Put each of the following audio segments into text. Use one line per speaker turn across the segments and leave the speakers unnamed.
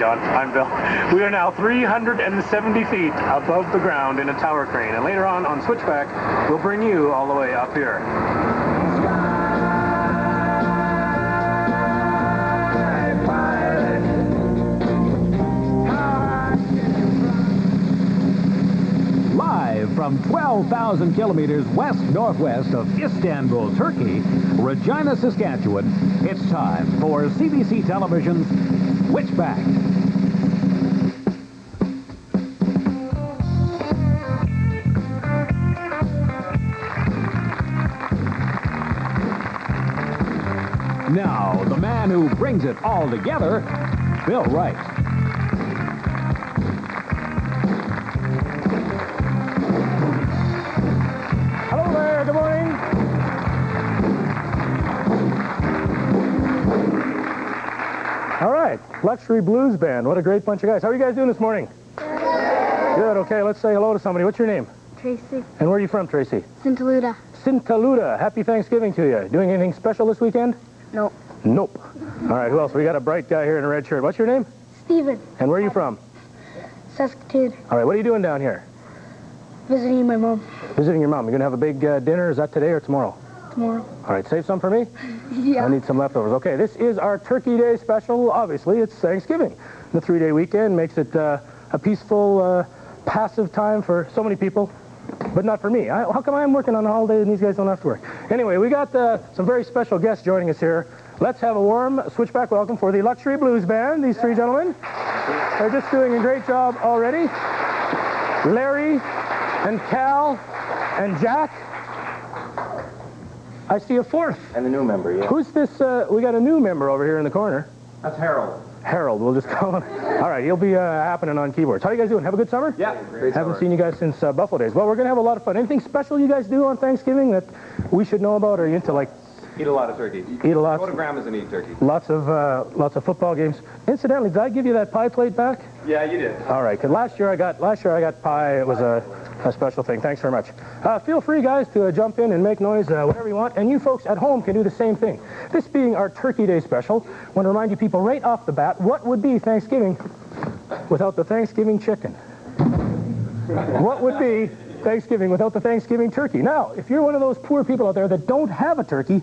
John. I'm Bill. We are now 370 feet above the ground in a tower crane, and later on Switchback, we'll bring you all the way up here.
Live from 12,000 kilometers west-northwest of Istanbul, Turkey, Regina, Saskatchewan, it's time for CBC Television's Switchback. Now, the man who brings it all together, Bill Wright.
Hello there, good morning. All right, Luxury Blues Band. What a great bunch of guys. How are you guys doing this morning? Good, okay, let's say hello to somebody. What's your name?
Tracy.
And where are you from, Tracy?
Sintaluda.
Sintaluda. Happy Thanksgiving to you. Doing anything special this weekend?
Nope.
Nope. All right, who else? We got a bright guy here in a red shirt. What's your name?
Steven.
And where are you from?
Saskatoon.
All right, what are you doing down here?
Visiting my mom.
Visiting your mom. You're going to have a big dinner. Is that today or tomorrow?
Tomorrow.
All right, save some for me?
Yeah.
I need some leftovers. Okay, this is our Turkey Day special. Obviously, it's Thanksgiving. The 3-day weekend makes it a peaceful, passive time for so many people, but not for me. How come I'm working on a holiday and these guys don't have to work? Anyway, we got some very special guests joining us here. Let's have a warm Switchback welcome for the Luxury Blues Band, these three gentlemen. They're just doing a great job already. Larry and Cal and Jack. I see a fourth.
And the new member, yeah.
Who's this? We got a new member over here in the corner.
That's Harold.
Harold, we'll just call him. All right, he'll be happening on keyboards. How you guys doing? Have a good summer?
Yeah, great
Haven't
summer.
seen you guys since Buffalo days. Well, we're going to have a lot of fun. Anything special you guys do on Thanksgiving that we should know about? Or are you into, like...
Eat a lot of turkey.
Eat a lot.
Go to Grandma's and eat turkey.
Lots of football games. Incidentally, did I give you that pie plate back?
Yeah, you did.
All right, because last year I got pie. It was a special thing. Thanks very much. Feel free, guys, to jump in and make noise, whatever you want. And you folks at home can do the same thing. This being our Turkey Day special, I want to remind you people right off the bat, what would be Thanksgiving without the Thanksgiving chicken? What would be Thanksgiving without the Thanksgiving turkey? Now, if you're one of those poor people out there that don't have a turkey,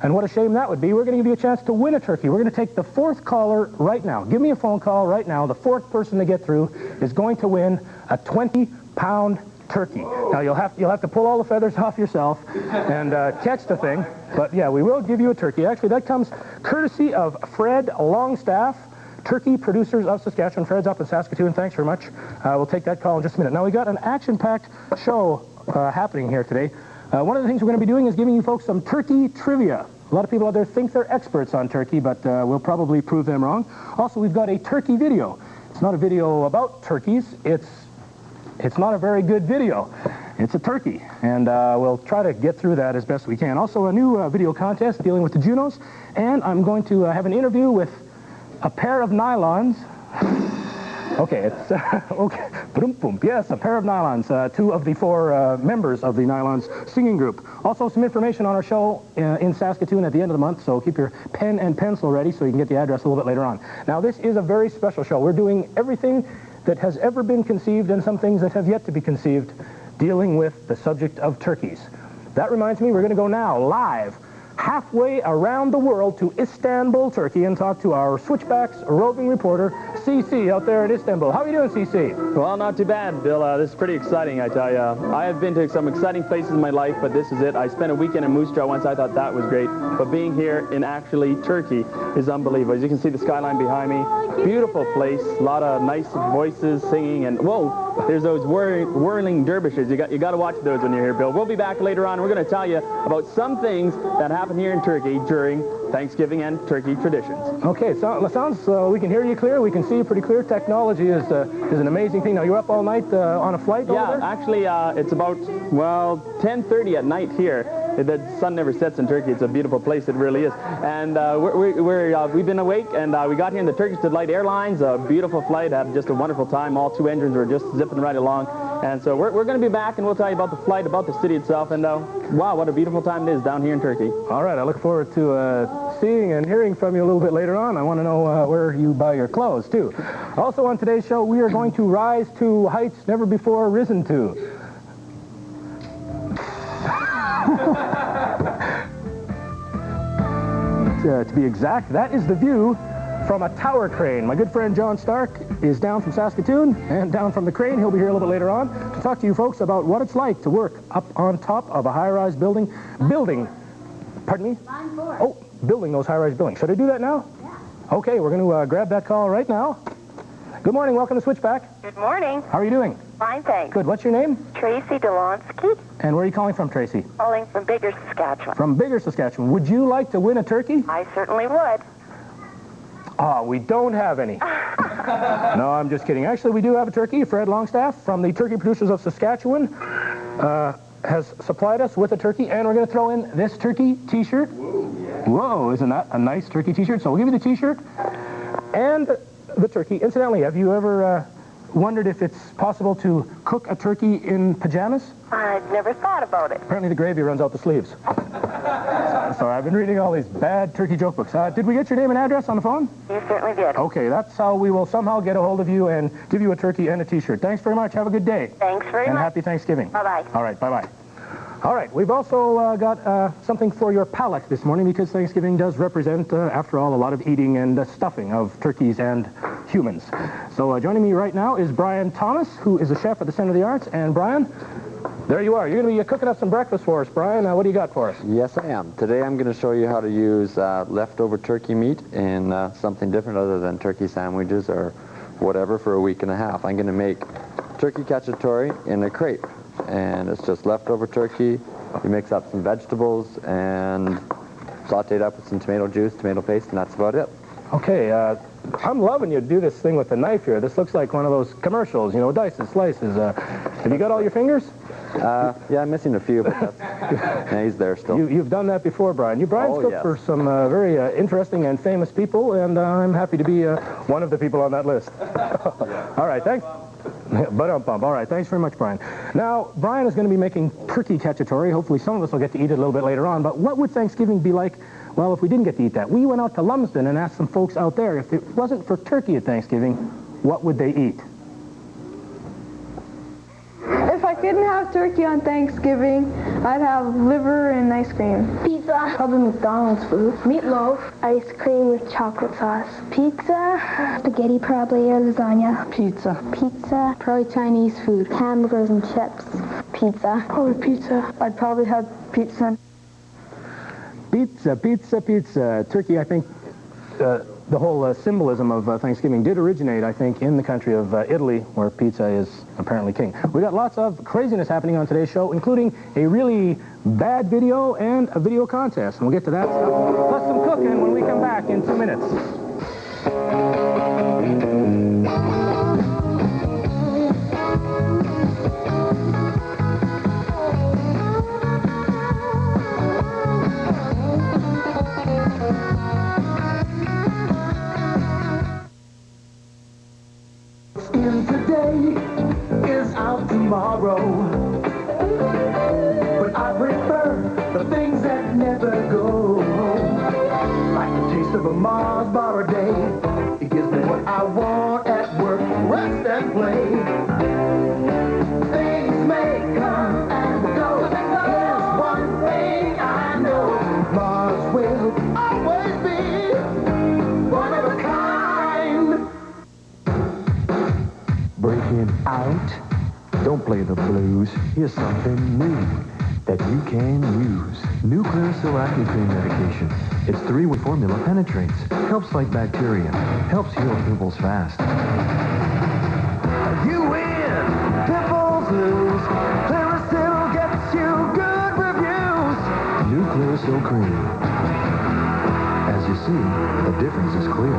and what a shame that would be, we're going to give you a chance to win a turkey. We're going to take the fourth caller right now. Give me a phone call right now. The fourth person to get through is going to win a 20-pound turkey. Now, you'll have to pull all the feathers off yourself and catch the thing. But, yeah, we will give you a turkey. Actually, that comes courtesy of Fred Longstaff, turkey producers of Saskatchewan. Fred's up in Saskatoon. Thanks very much. We'll take that call in just a minute. Now, we got an action-packed show happening here today. One of the things we're going to be doing is giving you folks some turkey trivia. A lot of people out there think they're experts on turkey, but we'll probably prove them wrong. Also, we've got a turkey video. It's not a video about turkeys. It's not a very good video. It's a turkey, and we'll try to get through that as best we can. Also, a new video contest dealing with the Junos, and I'm going to have an interview with a pair of nylons. Okay, it's okay. Boom, boom. Yes, a pair of nylons. Two of the four members of the Nylons singing group. Also, some information on our show in Saskatoon at the end of the month. So keep your pen and pencil ready so you can get the address a little bit later on. Now, this is a very special show. We're doing everything that has ever been conceived and some things that have yet to be conceived, dealing with the subject of turkeys. That reminds me, we're going to go now live halfway around the world to Istanbul, Turkey, and talk to our Switchback's roving reporter, CC, out there in Istanbul. How are you doing, CC?
Well, not too bad, Bill. This is pretty exciting, I tell you. I have been to some exciting places in my life, but this is it. I spent a weekend in Moose Jaw once. I thought that was great. But being here in actually Turkey is unbelievable. As you can see the skyline behind me, beautiful place, a lot of nice voices singing, and whoa, there's those whirling dervishes. You got to watch those when you're here, Bill. We'll be back later on. We're going to tell you about some things that happen here in Turkey during Thanksgiving and turkey traditions.
Okay, sounds we can hear you clear. We can see you pretty clear. Technology is an amazing thing. Now, you're up all night on a flight over there?
Yeah, actually, it's about, well, 10:30 at night here. The sun never sets in Turkey. It's a beautiful place. It really is. And we've been awake, and we got here in the Turkish Delight Airlines. A beautiful flight. Had just a wonderful time. All two engines were just zipping right along. And so we're going to be back, and we'll tell you about the flight, about the city itself, and wow, what a beautiful time it is down here in Turkey.
All right, I look forward to seeing and hearing from you a little bit later on. I want to know where you buy your clothes, too. Also on today's show, we are going to rise to heights never before risen to. To be exact, that is the view from a tower crane. My good friend John Stark is down from Saskatoon, and down from the crane, he'll be here a little bit later on to talk to you folks about what it's like to work up on top of a high-rise building. Pardon me?
Line 4.
Oh, building those high-rise buildings. Should I do that now? Yeah. Okay, we're going to grab that call right now. Good morning, welcome to Switchback.
Good morning.
How are you doing?
Fine, thanks.
Good, what's your name?
Tracy Delonsky,
And where are you calling from, Tracy?
calling from Bigger, Saskatchewan.
From Bigger, Saskatchewan. Would you like to win a turkey?
I certainly would.
Ah, we don't have any. No, I'm just kidding. Actually, we do have a turkey. Fred Longstaff from the Turkey Producers of Saskatchewan has supplied us with a turkey, and we're going to throw in this turkey t-shirt. Whoa, isn't that a nice turkey t-shirt? So we'll give you the t-shirt and the turkey. Incidentally, have you ever wondered if it's possible to cook a turkey in pajamas?
I'd never thought about it.
Apparently the gravy runs out the sleeves. So I've been reading all these bad turkey joke books. Did we get your name and address on the phone?
You certainly did.
Okay, that's how we will somehow get a hold of you and give you a turkey and a t-shirt. Thanks very much. Have a good day.
Thanks very
And
much.
happy Thanksgiving.
Bye-bye.
All right, bye-bye. All right, we've also got something for your palate this morning because Thanksgiving does represent, after all, a lot of eating and stuffing of turkeys and humans. So joining me right now is Brian Thomas, who is a chef at the Center of the Arts. And Brian, there you are. You're going to be cooking up some breakfast for us, Brian. What do you got for us?
Yes, I am. Today I'm going to show you how to use leftover turkey meat in something different other than turkey sandwiches or whatever for a week and a half. I'm going to make turkey cacciatore in a crepe. And it's just leftover turkey. You mix up some vegetables and saute it up with some tomato juice, tomato paste, and that's about it.
Okay, I'm loving you to do this thing with the knife here. This looks like one of those commercials, you know, dices, slices. Have you got all your fingers?
Yeah, I'm missing a few, but that's, yeah, he's there still.
You've done that before, Brian. Brian's cooked
yes.
for some very interesting and famous people, and I'm happy to be one of the people on that list. All right, thanks. Ba-dum-bum. All right, thanks very much, Brian. Now, Brian is going to be making turkey cacciatore. Hopefully some of us will get to eat it a little bit later on, but what would Thanksgiving be like, well, if we didn't get to eat that? We went out to Lumsden and asked some folks out there, if it wasn't for turkey at Thanksgiving, what would they eat?
If I couldn't have turkey on Thanksgiving, I'd have liver and ice cream.
Pizza.
Probably McDonald's food.
Meatloaf. Ice cream with chocolate sauce. Pizza. Spaghetti probably, or lasagna.
Pizza.
Pizza. Probably Chinese food. Hamburgers and chips. Pizza.
Probably pizza. I'd probably have pizza.
Pizza, pizza, pizza. Turkey, I think, the whole symbolism of Thanksgiving did originate, I think, in the country of Italy, where pizza is apparently king. We got lots of craziness happening on today's show, including a really bad video and a video contest. And we'll get to that stuff, plus some cooking when we come back in 2 minutes.
Tomorrow, but I prefer the things that never go, like the taste of a Mars bar a day. It gives me what I want at work, rest and play. Things may come and go. Here's one thing I know: Mars will always be one of a kind.
Breaking out. Don't play the blues. Here's something new that you can use. New Clearasil Acne Cream Medication. Its 3-way formula penetrates, helps fight bacteria, helps heal pimples fast.
You win! Pimples lose! Clearasil gets you good reviews!
New Clearasil Cream. As you see, the difference is clear.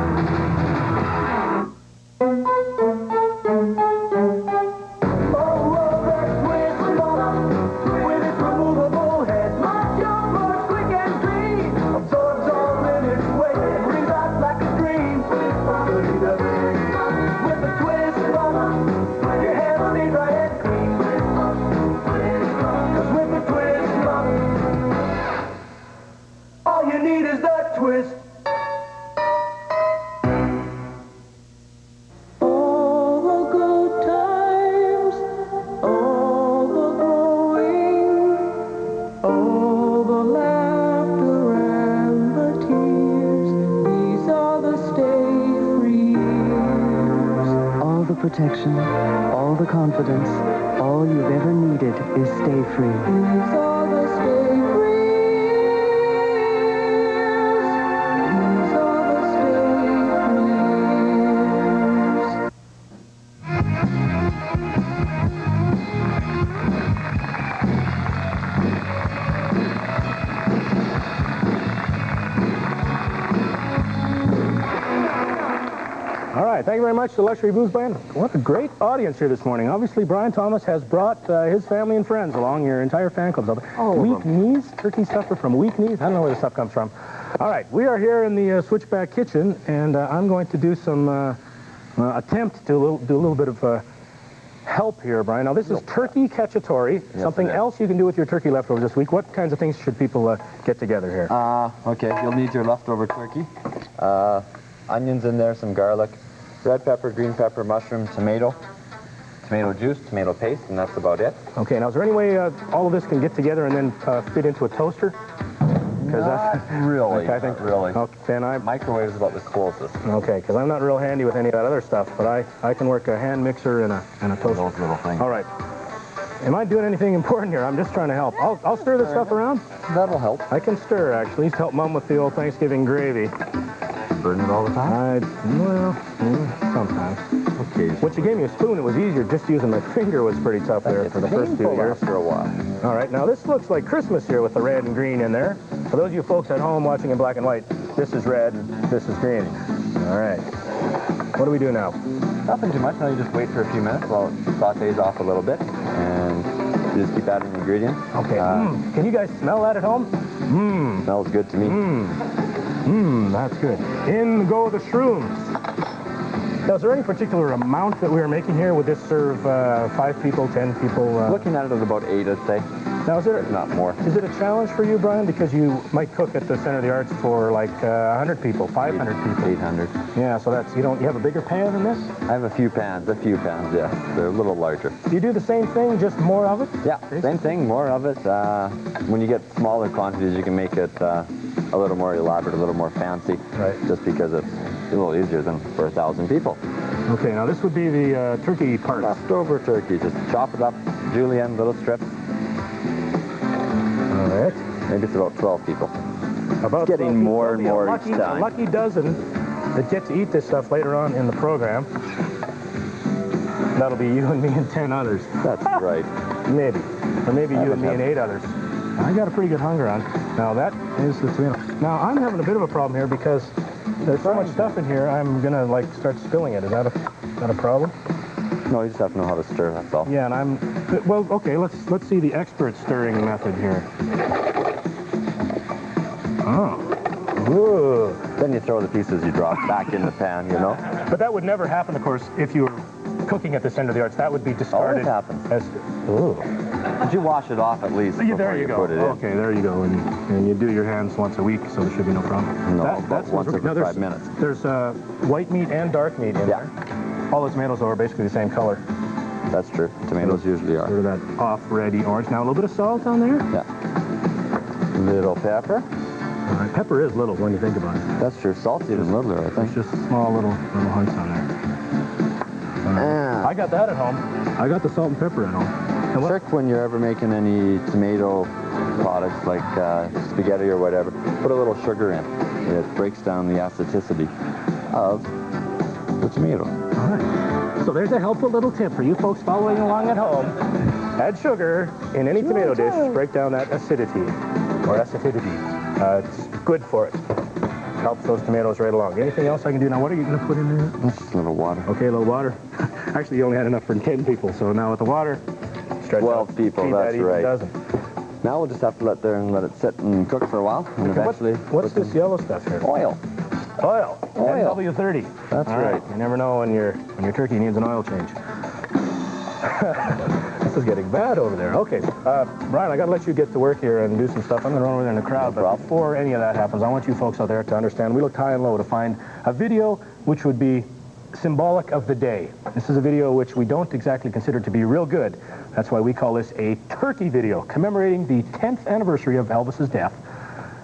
All you need is that twist.
protection, all the confidence, all you've ever needed is Stay Free. Use all the Stay Use all the
All right, thank you very much to the Luxury Booze Band. What a great audience here this morning. Obviously, Brian Thomas has brought his family and friends along, your entire fan club. Weak knees? Turkey suffer from weak knees? I don't know where the stuff comes from. All right, we are here in the Switchback kitchen, and I'm going to do some attempt to do a little bit of help here, Brian. Now, this is turkey cacciatore, something else you can do with your turkey leftovers this week. What kinds of things should people get together here?
Okay, you'll need your leftover turkey. Onions in there, some garlic, red pepper, green pepper, mushroom, tomato juice, tomato paste, and that's about it.
Okay, now is there any way all of this can get together and then fit into a toaster?
Not really.
Okay, I think,
not really.
Okay, then
Microwave is about the closest.
Okay, because I'm not real handy with any of that other stuff, but I can work a hand mixer and a toaster.
Those little things.
All right. Am I doing anything important here? I'm just trying to help. I'll stir this stuff around.
That'll help.
I can stir, actually, to help Mom with the old Thanksgiving gravy.
Burn it all the time?
Well, sometimes.
Okay.
Once you gave me a spoon, it was easier. Just using my finger was pretty tough there for the first few years.
After a while.
All right, now this looks like Christmas here with the red and green in there. For those of you folks at home watching in black and white, this is red and this is green. All right. What do we do now?
Nothing too much. Now you just wait for a few minutes while it sautés off a little bit, and you just keep adding ingredients.
Okay. Can you guys smell that at home?
Smells good to me.
That's good. In go the shrooms. Now, is there any particular amount that we are making here? Would this serve 5 people, 10 people?
Looking at it at about 8, I'd say.
Now, is it
if not more?
Is it a challenge for you, Brian? Because you might cook at the Center of the Arts for like 100 people, 500 people.
800.
Yeah, so that's, you have a bigger pan than this?
I have a few pans, yeah. They're a little larger.
Do you do the same thing, just more of it?
Yeah, same thing, more of it. When you get smaller quantities, you can make it a little more elaborate, a little more fancy.
Right.
Just because it's a little easier than for 1,000 people.
Okay, now this would be the turkey part.
Leftover turkey, just chop it up, julienne, little strips.
All right.
Maybe it's about 12 people.
About
getting more and more each time.
A lucky dozen that get to eat this stuff later on in the program. That'll be you and me and 10 others.
That's right.
Maybe. Or maybe you and me and 8 others. I got a pretty good hunger on. Now that is the tomato. Now I'm having a bit of a problem here because there's so much stuff in here, I'm gonna like start spilling it. Is that a problem?
No, you just have to know how to stir, that's all.
Yeah, and well, okay, let's see the expert stirring method here. Oh. Ooh.
Then you throw the pieces you dropped back in the pan,
But that would never happen, of course, if you were cooking at the Center of the Arts. That would be discarded.
Always happens.
Ooh.
But you wash it off at least before you put it in.
Okay, there you go. And you do your hands once a week, so there should be no problem.
No, that's once every 5 minutes.
There's white meat and dark meat in there. All the tomatoes are basically the same color.
That's true. Tomatoes usually are.
Sort of that off-ready orange. Now a little bit of salt on there.
Yeah. Little pepper.
Pepper is little when you think about it.
That's true. Salt's even littler, I think.
It's just small little hunks on there. I got that at home. I got the salt and pepper at home.
And trick when you're ever making any tomato products like spaghetti or whatever, put a little sugar in. It breaks down the acidity of the tomato.
All right. So there's a helpful little tip for you folks following along at home. Add sugar in any tomato dish to break down that acidity or acidity. It's good for it. Helps those tomatoes right along. Anything else I can do now? What are you going to put in there?
Just a little water.
Okay, a little water. Actually, you only had enough for 10 people, so now with the water,
12 people, that's right.
Dozen.
Now we'll just have to let it sit and cook for a while, and eventually...
What's this yellow stuff here?
Oil.
Oil. W30.
That's right.
You never know when your turkey needs an oil change. This is getting bad over there. Okay, Brian, I got to let you get to work here and do some stuff. I'm going to run over there in the crowd, but before any of that happens, I want you folks out there to understand we looked high and low to find a video which would be symbolic of the day. This is a video which we don't exactly consider to be real good. That's why we call this a turkey video, commemorating the 10th anniversary of Elvis's death.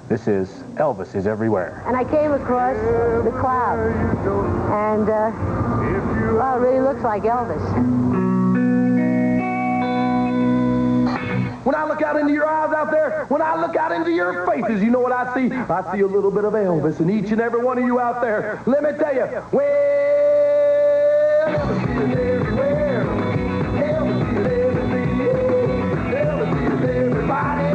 This is Elvis is Everywhere.
And I came across the cloud, and Wow, it really looks like Elvis.
When I look out into your eyes out there, when I look out into your faces, you know what I see? I see a little bit of Elvis in each and every one of you out there. Let me tell you, well, Elvis is everywhere. Elvis is everything. Elvis is everybody.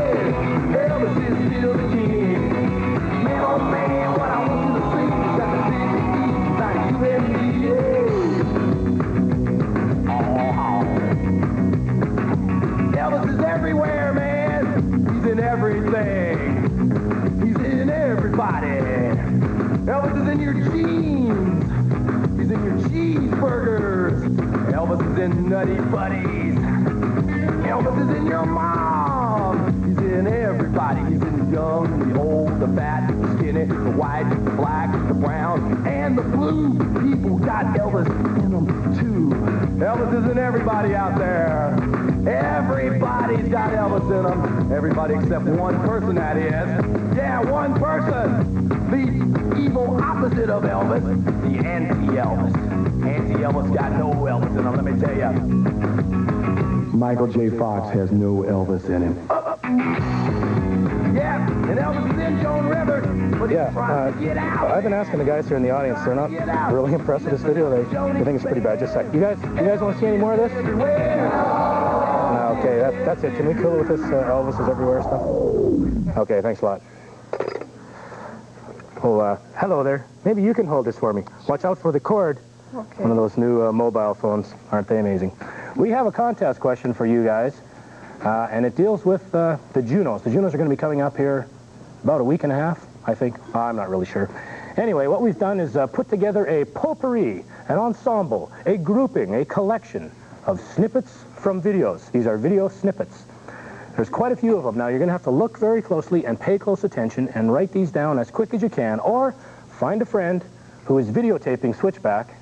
Elvis is still the king. Man, oh man, what I want you to see is that the big E's like you and me. Elvis is everywhere, man. He's in everything. He's in everybody. Elvis is in your jeans. He's in your cheeseburgers. Elvis is in Nutty Buddies. Elvis is in your mom. He's in everybody. He's in the young, the old, the fat, the skinny, the white, the black, the brown, and the blue. People got Elvis in them too. Elvis is in everybody out there. Everybody's got Elvis in them. Everybody except one person, that is. Yeah, one person. The evil opposite of Elvis. The anti-Elvis. Anti-Elvis got no Elvis in him, let me tell you.
Michael J. Fox has no Elvis in him.
Yeah, and Elvis is in Joan Rivers, but he's trying to get out.
I've been asking the guys here in the audience. They're not really impressed with this video. They think it's pretty bad. Just a sec. You guys want to see any more of this? No, okay, that's it. Can we kill it with this Elvis is everywhere stuff? Okay, thanks a lot. Oh, hello there. Maybe you can hold this for me. Watch out for the cord. Okay. One of those new mobile phones. Aren't they amazing? We have a contest question for you guys, and it deals with the Junos. The Junos are going to be coming up here about a week and a half, I think. I'm not really sure. Anyway, what we've done is put together a potpourri, an ensemble, a grouping, a collection of snippets from videos. These are video snippets. There's quite a few of them. Now, you're going to have to look very closely and pay close attention and write these down as quick as you can, or find a friend who is videotaping Switchback,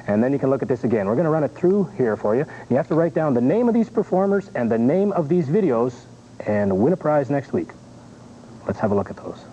and then you can look at this again. We're going to run it through here for you. You have to write down the name of these performers and the name of these videos and win a prize next week. Let's have a look at those.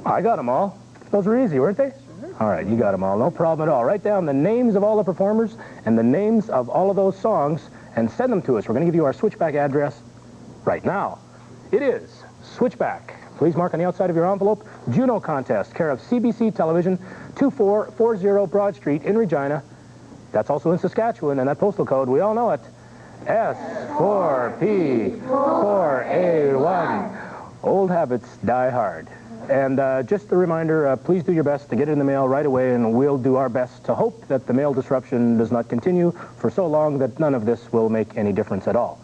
I got them all. Those were easy, weren't they? Sure. All right, you got them all. No problem at all. Write down the names of all the performers and the names of all of those songs and send them to us. We're going to give you our Switchback address right now. It is Switchback. Please mark on the outside of your envelope, Juno Contest, care of CBC Television, 2440 Broad Street in Regina. That's also in Saskatchewan, and that postal code, we all know it. S4P4A1. Old habits die hard. And just a reminder, please do your best to get it in the mail right away, and we'll do our best to hope that the mail disruption does not continue for so long that none of this will make any difference at all.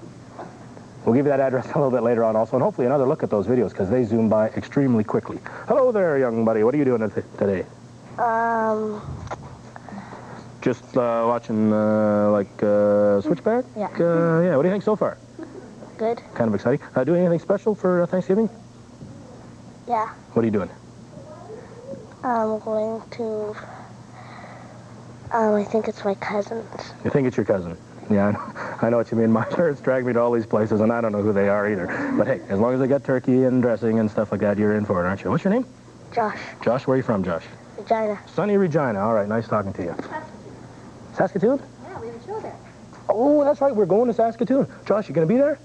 We'll give you that address a little bit later on also, and hopefully another look at those videos, because they zoom by extremely quickly. Hello there, young buddy. What are you doing today? Just watching, Switchback?
Yeah.
Yeah, what do you think so far?
Good.
Kind of exciting. Doing anything special for Thanksgiving?
Yeah.
What are you doing?
I'm going to, I think it's my cousin's.
You think it's your cousin? Yeah, I know what you mean. My parents drag me to all these places, and I don't know who they are either. But hey, as long as they got turkey and dressing and stuff like that, you're in for it, aren't you? What's your name?
Josh.
Josh, where are you from, Josh?
Regina.
Sunny Regina. All right, nice talking to you. Saskatoon?
Yeah, we have a show there.
Oh, that's right. We're going to Saskatoon. Josh, you going to be there?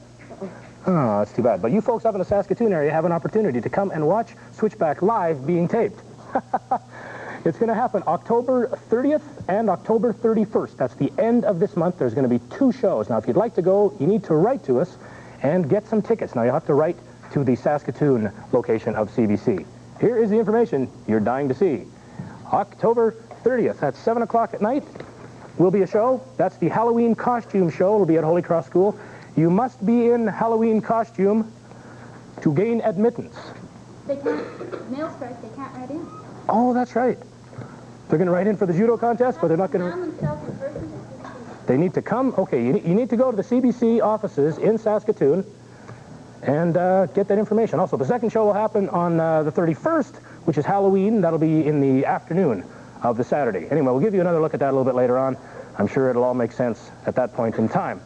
Oh, that's too bad. But you folks up in the Saskatoon area have an opportunity to come and watch Switchback live being taped. It's going to happen October 30th and October 31st. That's the end of this month. There's going to be 2 shows. Now, if you'd like to go, you need to write to us and get some tickets. Now, you'll have to write to the Saskatoon location of CBC. Here is the information you're dying to see. October 30th at 7 o'clock at night will be a show. That's the Halloween costume show. It'll be at Holy Cross School. You must be in Halloween costume to gain admittance.
They can't, mail strike, they can't write in.
Oh, that's right. They're going to write in for the judo contest, but they're not going to... They need to come. Okay, you need to go to the CBC offices in Saskatoon and get that information. Also, the second show will happen on the 31st, which is Halloween. That'll be in the afternoon of the Saturday. Anyway, we'll give you another look at that a little bit later on. I'm sure it'll all make sense at that point in time.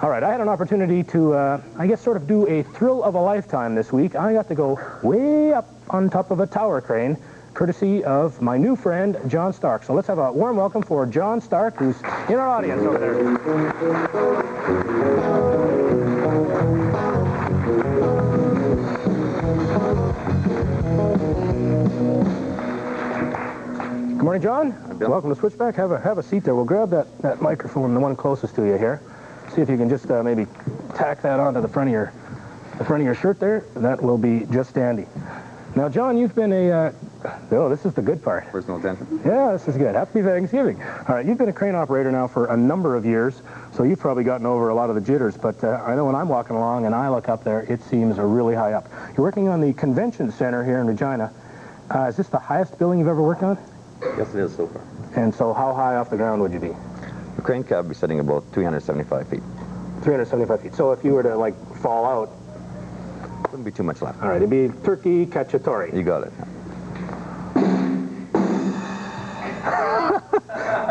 All right, I had an opportunity to, I guess, sort of do a thrill of a lifetime this week. I got to go way up on top of a tower crane, courtesy of my new friend, John Stark. So let's have a warm welcome for John Stark, who's in our audience over there. Good morning, John. Welcome to Switchback. Have a seat there. We'll grab that microphone, the one closest to you here. See if you can just maybe tack that onto the front of your shirt there. That will be just dandy. Now, John, you've been this is the good part.
Personal attention?
Yeah, this is good. Happy Thanksgiving. All right, you've been a crane operator now for a number of years, so you've probably gotten over a lot of the jitters, but I know when I'm walking along and I look up there, it seems really high up. You're working on the convention center here in Regina. Is this the highest building you've ever worked on?
Yes, it is so far.
And so how high off the ground would you be?
The crane cab will be sitting about 375 feet.
375 feet. So if you were to, like, fall out...
Wouldn't be too much left.
All right, it'd be Turkey Cacciatore.
You got it.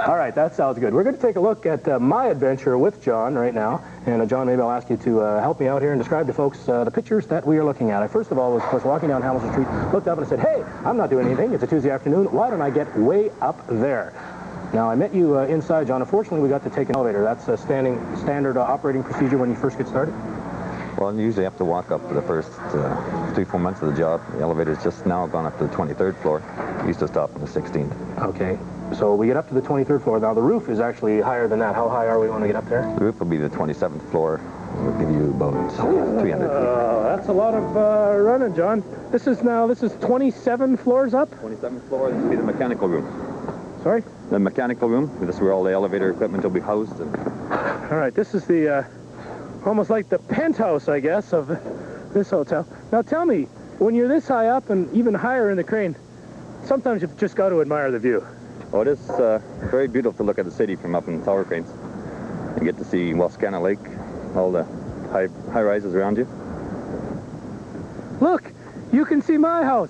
All right, that sounds good. We're going to take a look at my adventure with John right now. And John, maybe I'll ask you to help me out here and describe to folks the pictures that we are looking at. I first of all was, of course, walking down Hamilton Street, looked up and I said, hey, I'm not doing anything. It's a Tuesday afternoon. Why don't I get way up there? Now, I met you inside, John. Unfortunately, we got to take an elevator. That's a standard operating procedure when you first get started?
Well, you usually have to walk up for the first 3-4 months of the job. The elevator's just now gone up to the 23rd floor. It used to stop on the 16th.
Okay. So we get up to the 23rd floor. Now, the roof is actually higher than that. How high are we when we get up there?
The roof will be the 27th floor. We'll give you about 300 feet.
That's a lot of running, John. This is 27 floors up?
27th floor, this will be the mechanical room.
Sorry?
The mechanical room. This is where all the elevator equipment will be housed.
All right, this is the, almost like the penthouse, I guess, of this hotel. Now tell me, when you're this high up and even higher in the crane, sometimes you've just got to admire the view.
Oh, it is very beautiful to look at the city from up in the tower cranes. You get to see Wascana Lake, all the high rises around you.
Look, you can see my house.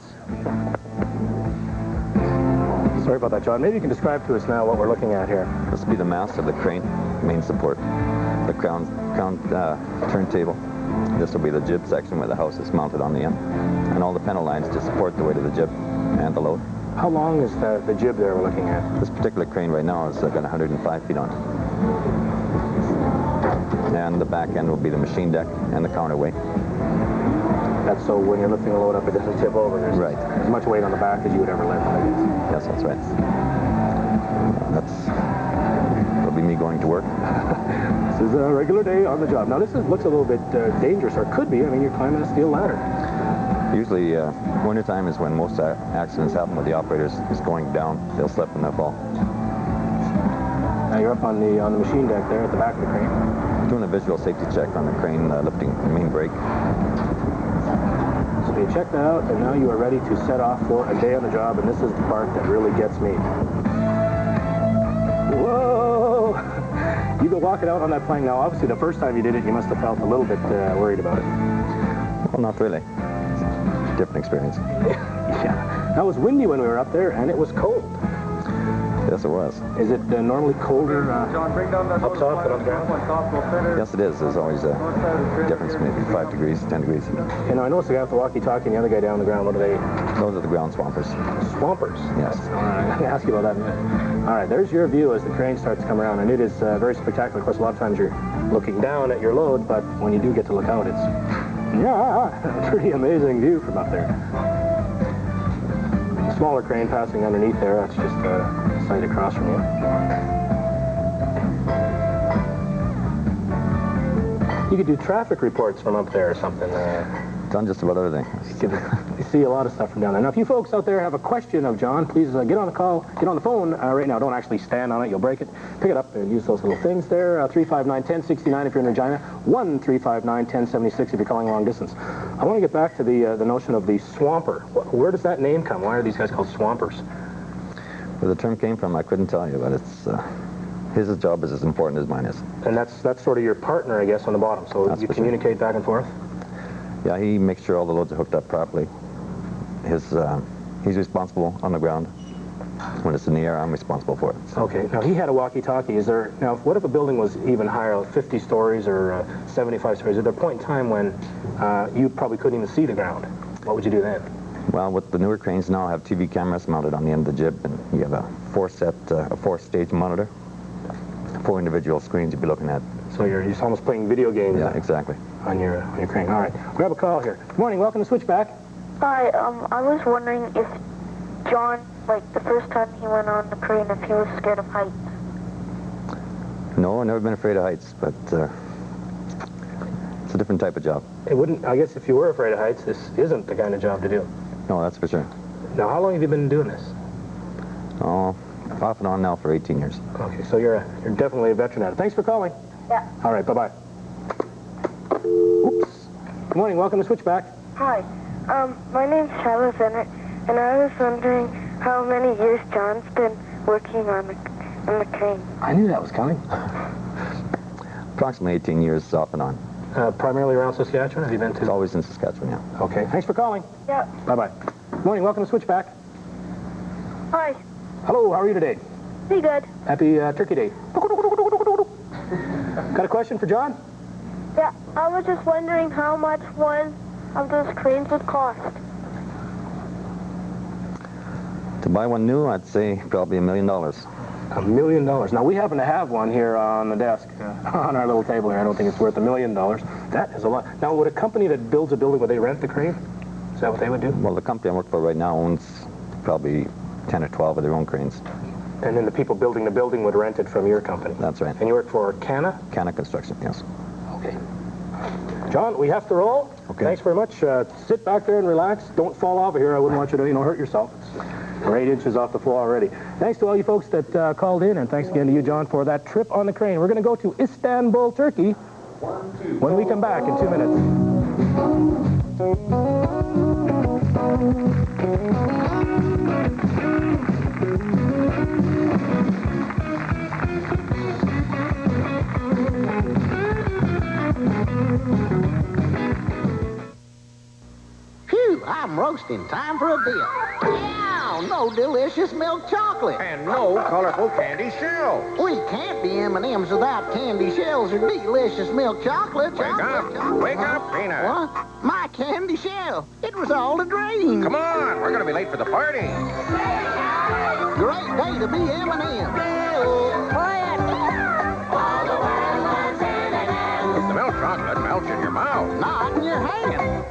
Sorry about that, John. Maybe you can describe to us now what we're looking at here.
This will be the mast of the crane, main support, the crown turntable. This will be the jib section where the house is mounted on the end, and all the panel lines to support the weight of the jib and the load.
How long is the jib there we're looking at?
This particular crane right now has got 105 feet on it. And the back end will be the machine deck and the counterweight.
That's so when you're lifting a load up, it doesn't tip over. There's
right.
As much weight on the back as you would ever lift, I guess.
Yes, that's right. That'll be me going to work.
This is a regular day on the job. Now, this looks a little bit dangerous, or could be. I mean, you're climbing a steel ladder.
Usually, wintertime is when most accidents happen with the operators. Is going down. They'll slip and they'll fall.
Now, you're up on the machine deck there at the back of the crane.
Doing a visual safety check on the crane, lifting the main brake.
So you check that out, and now you are ready to set off for a day on the job, and this is the part that really gets me. Whoa! You've been walking out on that plane now. Obviously, the first time you did it, you must have felt a little bit worried about it.
Well, not really. It's a different experience.
Yeah. Now, it was windy when we were up there, and it was cold.
Yes, it was.
Is it normally colder up top than on the ground?
Yes, it is. There's always a difference, maybe 5 degrees, 10 degrees.
You know, I noticed the guy with the walkie-talkie and the other guy down on the ground. What are they?
Those are the ground swampers.
Swampers?
Yes.
All right, I'm going to ask you about that in a minute. All right, there's your view as the crane starts to come around, and it is very spectacular. Of course, a lot of times you're looking down at your load, but when you do get to look out, it's a pretty amazing view from up there. A smaller crane passing underneath there, that's just a sight across from you. You could do traffic reports from up there or something.
Done just about everything.
You see a lot of stuff from down there. Now, if you folks out there have a question of John, please get on the phone right now. Don't actually stand on it. You'll break it. Pick it up and use those little things there. 359-1069 if you're in Regina. 1-359-1076 if you're calling long distance. I want to get back to the notion of the swamper. Where does that name come? Why are these guys called swampers?
Where the term came from, I couldn't tell you, but it's his job is as important as mine is.
And that's sort of your partner, I guess, on the bottom. So you communicate back and forth?
Yeah, he makes sure all the loads are hooked up properly. He's responsible on the ground. When it's in the air, I'm responsible for it. So.
Okay. Now, he had a walkie-talkie. Now, what if a building was even higher, 50 stories or 75 stories? Is there a point in time when you probably couldn't even see the ground? What would you do then?
Well, with the newer cranes now have TV cameras mounted on the end of the jib, and you have a four-stage monitor, 4 individual screens you'd be looking at.
So you're almost playing video games.
Yeah, exactly.
On your crane. All right. Grab a call here. Good morning. Welcome to Switchback.
Hi, I was wondering if John, like the first time he went on the crane, if he was scared of heights.
No, I've never been afraid of heights, but it's a different type of job.
It wouldn't, I guess if you were afraid of heights, this isn't the kind of job to do.
No, that's for sure.
Now, how long have you been doing this?
Oh, off and on now for 18 years.
Okay, so you're definitely a veteran at it. Thanks for calling.
Yeah.
All right, bye-bye. Oops. Good morning. Welcome to Switchback.
Hi, my name's Charlotte Bennett, and I was wondering how many years John's been working on the crane.
I knew that was coming.
Approximately 18 years off and on.
Primarily around Saskatchewan? Have you been to?
It's always in Saskatchewan, yeah.
Okay, thanks for calling.
Yeah.
Bye-bye. Good morning. Welcome to Switchback.
Hi.
Hello, how are you today?
Pretty good.
Happy Turkey Day. Got a question for John?
Yeah, I was just wondering how much one of those cranes would cost.
To buy one new, I'd say probably $1 million.
$1 million. Now, we happen to have one here on the desk, on our little table here. I don't think it's worth $1 million. That is a lot. Now, would a company that builds a building, would they rent the crane? Is that what they would do?
Well, the company I work for right now owns probably 10 or 12 of their own cranes.
And then the people building the building would rent it from your company?
That's right.
And you work for Canna?
Canna Construction, yes.
Okay. John, we have to roll.
Okay.
Thanks very much. Sit back there and relax. Don't fall off of here. I wouldn't want you to, hurt yourself. We're 8 inches off the floor already. Thanks to all you folks that called in, and thanks again to you, John, for that trip on the crane. We're going to go to Istanbul, Turkey, when we come back in 2 minutes.
Phew, I'm roasting. Time for a dip. Ow, no delicious milk chocolate.
And no colorful candy shells.
We can't be M&M's without candy shells or delicious milk chocolate.
Wake up, Peanut.
What? My candy shell. It was all a dream.
Come on, we're going to be late for the party.
Great day to be M&M.
The milk chocolate melts in your mouth.
Not in your hand.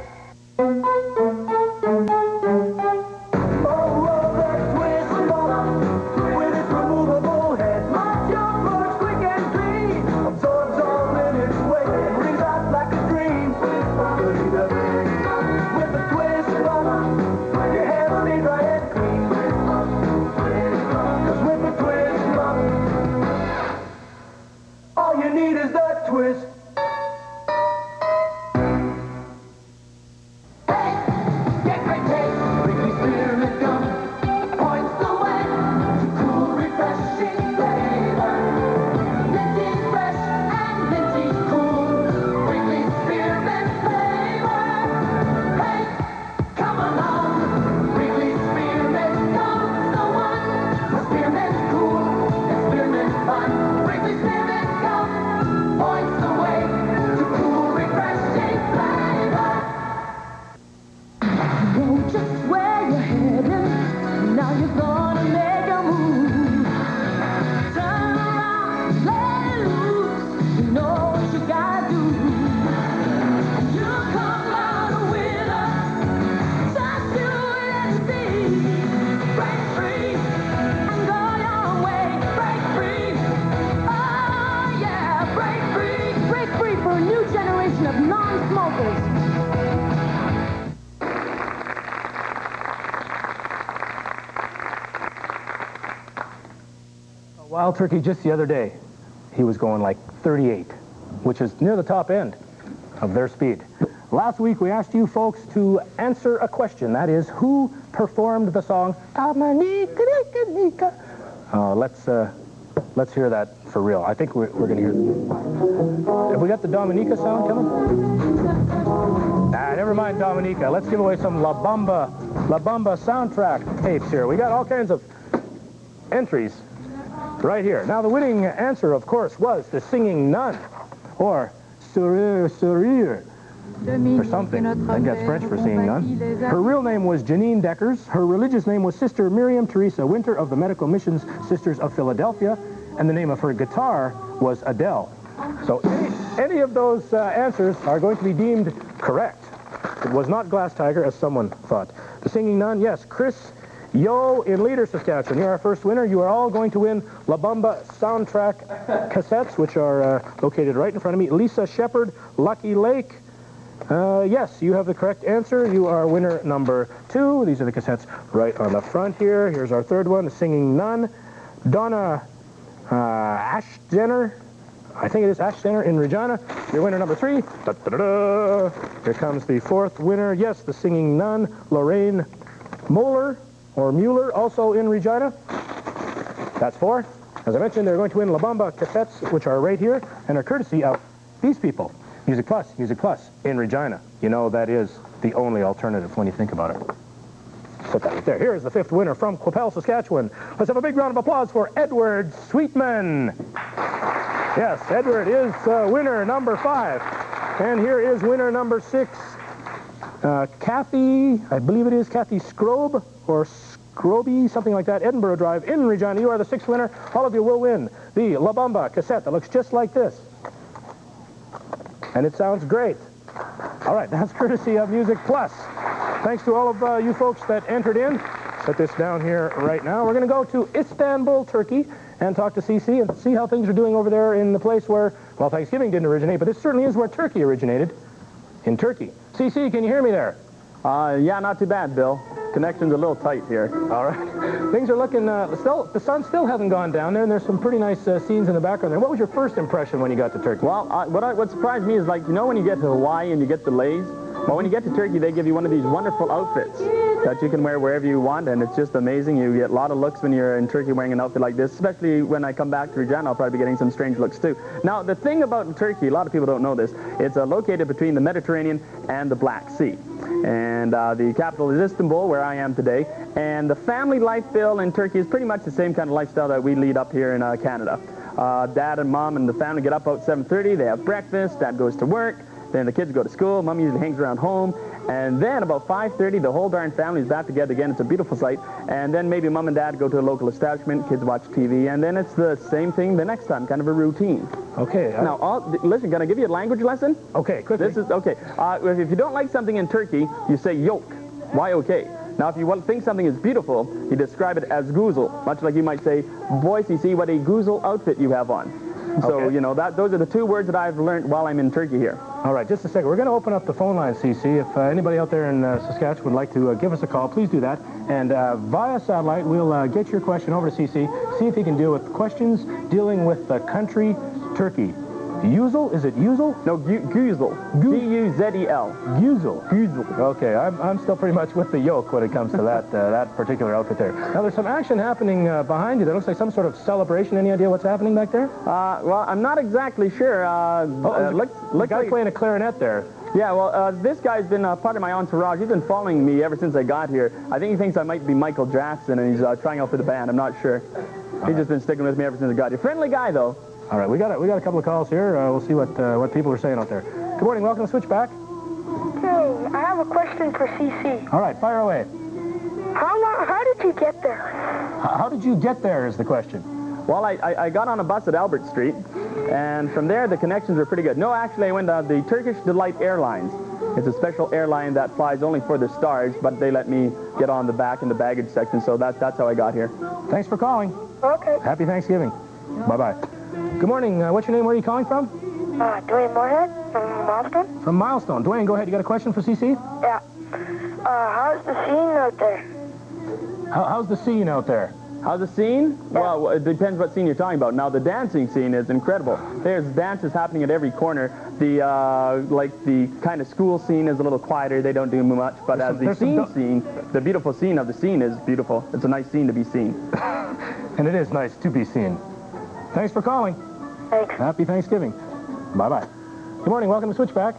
Wild turkey just the other day, he was going like 38, which is near the top end of their speed. Last week we asked you folks to answer a question, that is, who performed the song Dominica? Let's hear that for real. I think we're going to hear. Have we got the Dominica sound coming? I never mind Dominica. Let's give away some La Bamba soundtrack tapes here. We got all kinds of entries right here. Now, the winning answer, of course, was The Singing Nun, or Sourire, Sourire, or something. I think that's French for Singing Nun. Her real name was Janine Deckers. Her religious name was Sister Miriam Teresa Winter of the Medical Missions Sisters of Philadelphia, and the name of her guitar was Adele. So any of those answers are going to be deemed correct. It was not Glass Tiger, as someone thought. The Singing Nun, yes, Chris Yo in Leader, Saskatchewan. You're our first winner. You are all going to win La Bamba soundtrack cassettes, which are located right in front of me. Lisa Shepard, Lucky Lake. Yes, you have the correct answer. You are winner number 2. These are the cassettes right on the front here. Here's our third one, The Singing Nun. Donna Ashdenner. I think it is Ashdenner in Regina. Your winner number 3. Da-da-da-da. Here comes the fourth winner. Yes, The Singing Nun. Lorraine Mueller, also in Regina. That's 4. As I mentioned, they're going to win La Bamba cassettes, which are right here, and are courtesy of these people. Music Plus in Regina. You know, that is the only alternative when you think about it. Put that right there. Here is the 5th winner from Quappel, Saskatchewan. Let's have a big round of applause for Edward Sweetman. Yes, Edward is winner number 5. And here is winner number 6. Kathy, I believe it is Kathy Scrobe, or Scroby, something like that, Edinburgh Drive in Regina. You are the 6th winner. All of you will win the La Bamba cassette that looks just like this. And it sounds great. All right, that's courtesy of Music Plus. Thanks to all of you folks that entered in. Set this down here right now. We're going to go to Istanbul, Turkey, and talk to CC and see how things are doing over there in the place where, well, Thanksgiving didn't originate, but this certainly is where turkey originated, in Turkey. CC, can you hear me there?
Yeah, not too bad, Bill. Connection's a little tight here.
All right. Things are looking, the sun still hasn't gone down there, and there's some pretty nice scenes in the background there. What was your first impression when you got to Turkey?
Well, what surprised me is, like, you know when you get to Hawaii and you get the leis? Well, when you get to Turkey, they give you one of these wonderful outfits that you can wear wherever you want, and it's just amazing. You get a lot of looks when you're in Turkey wearing an outfit like this, especially when I come back to Regina. I'll probably be getting some strange looks, too. Now, the thing about Turkey, a lot of people don't know this, it's located between the Mediterranean and the Black Sea. And the capital is Istanbul, where I am today. And the family life, Bill, in Turkey is pretty much the same kind of lifestyle that we lead up here in Canada. Dad and Mom and the family get up about 7:30. They have breakfast. Dad goes to work. Then the kids go to school. Mom usually hangs around home. And then about 5:30, the whole darn family is back together again. It's a beautiful sight. And then maybe Mom and Dad go to a local establishment. Kids watch TV. And then it's the same thing the next time, kind of a routine.
Okay.
Now, listen, can I give you a language lesson?
Okay, quickly.
This is, okay. If you don't like something in Turkey, you say yok. Why okay? Now, if you think something is beautiful, you describe it as guzel. Much like you might say, boys, you see what a guzel outfit you have on. So,
Okay.
you know, those are the 2 words that I've learned while I'm in Turkey here.
All right, just a second. We're going to open up the phone line, CC. If anybody out there in Saskatchewan would like to give us a call, please do that. And via satellite, we'll get your question over to CC, see if he can deal with questions dealing with the country Turkey. Uzel? Is it Uzel?
No, Guzel. G-U-Z-E-L.
Guzel. Guzel. Okay, I'm still pretty much with the yoke when it comes to that that particular outfit there. Now, there's some action happening behind you. That looks like some sort of celebration. Any idea what's happening back there?
Well, I'm not exactly sure.
Looks like playing a clarinet there.
Yeah, well, this guy's been part of my entourage. He's been following me ever since I got here. I think he thinks I might be Michael Jackson, and he's trying out for the band. I'm not sure. He's just been sticking with me ever since I got here. Friendly guy, though.
All right, we got a couple of calls here. We'll see what people are saying out there. Good morning. Welcome to Switchback.
Hey, I have a question for CC.
All right, fire away.
How did you get there?
How did you get there is the question.
Well, I got on a bus at Albert Street, and from there the connections were pretty good. No, actually, I went on the Turkish Delight Airlines. It's a special airline that flies only for the stars, but they let me get on the back in the baggage section, so that's how I got here.
Thanks for calling.
Okay.
Happy Thanksgiving. Bye-bye. Good morning. What's your name? Where are you calling from?
Dwayne Moorhead from Milestone.
From Milestone. Dwayne, go ahead. You got a question for CC?
Yeah. How's the scene out there?
How's the scene out there?
How's the scene? Yeah. Well, it depends what scene you're talking about. Now, the dancing scene is incredible. There's dances happening at every corner. The kind of school scene is a little quieter. They don't do much. But as the scene, the beautiful scene of the scene is beautiful. It's a nice scene to be seen.
And it is nice to be seen. Thanks for calling.
Thanks.
Happy Thanksgiving. Bye-bye. Good morning. Welcome to Switchback.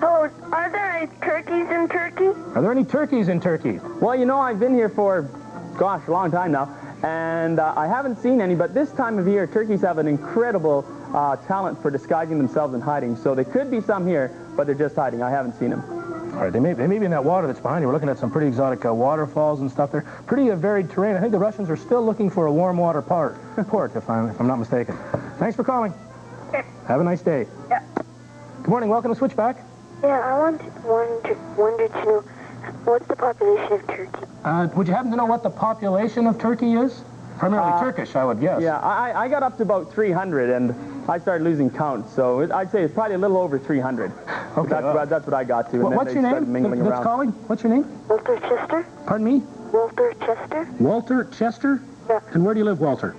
Hello, are there any turkeys in Turkey?
Are there any turkeys in Turkey?
Well, you know, I've been here for, gosh, a long time now, and I haven't seen any, but this time of year, turkeys have an incredible talent for disguising themselves and hiding, so there could be some here, but they're just hiding. I haven't seen them.
All right, they may be in that water that's behind you. We're looking at some pretty exotic waterfalls and stuff there. Pretty varied terrain. I think the Russians are still looking for a warm water port, if I'm not mistaken. Thanks for calling. Have a nice day.
Yeah.
Good morning. Welcome to Switchback.
Yeah, I wondered to know what's the population of Turkey?
Would you happen to know what the population of Turkey is? Primarily Turkish, I would guess.
Yeah, I got up to about 300, and I started losing count, so I'd say it's probably a little over 300. Okay, that's what I got to. And
what's your name? That's calling? What's your name?
Walter Chester.
Pardon me?
Walter Chester.
Walter Chester?
Yeah.
And where do you live, Walter?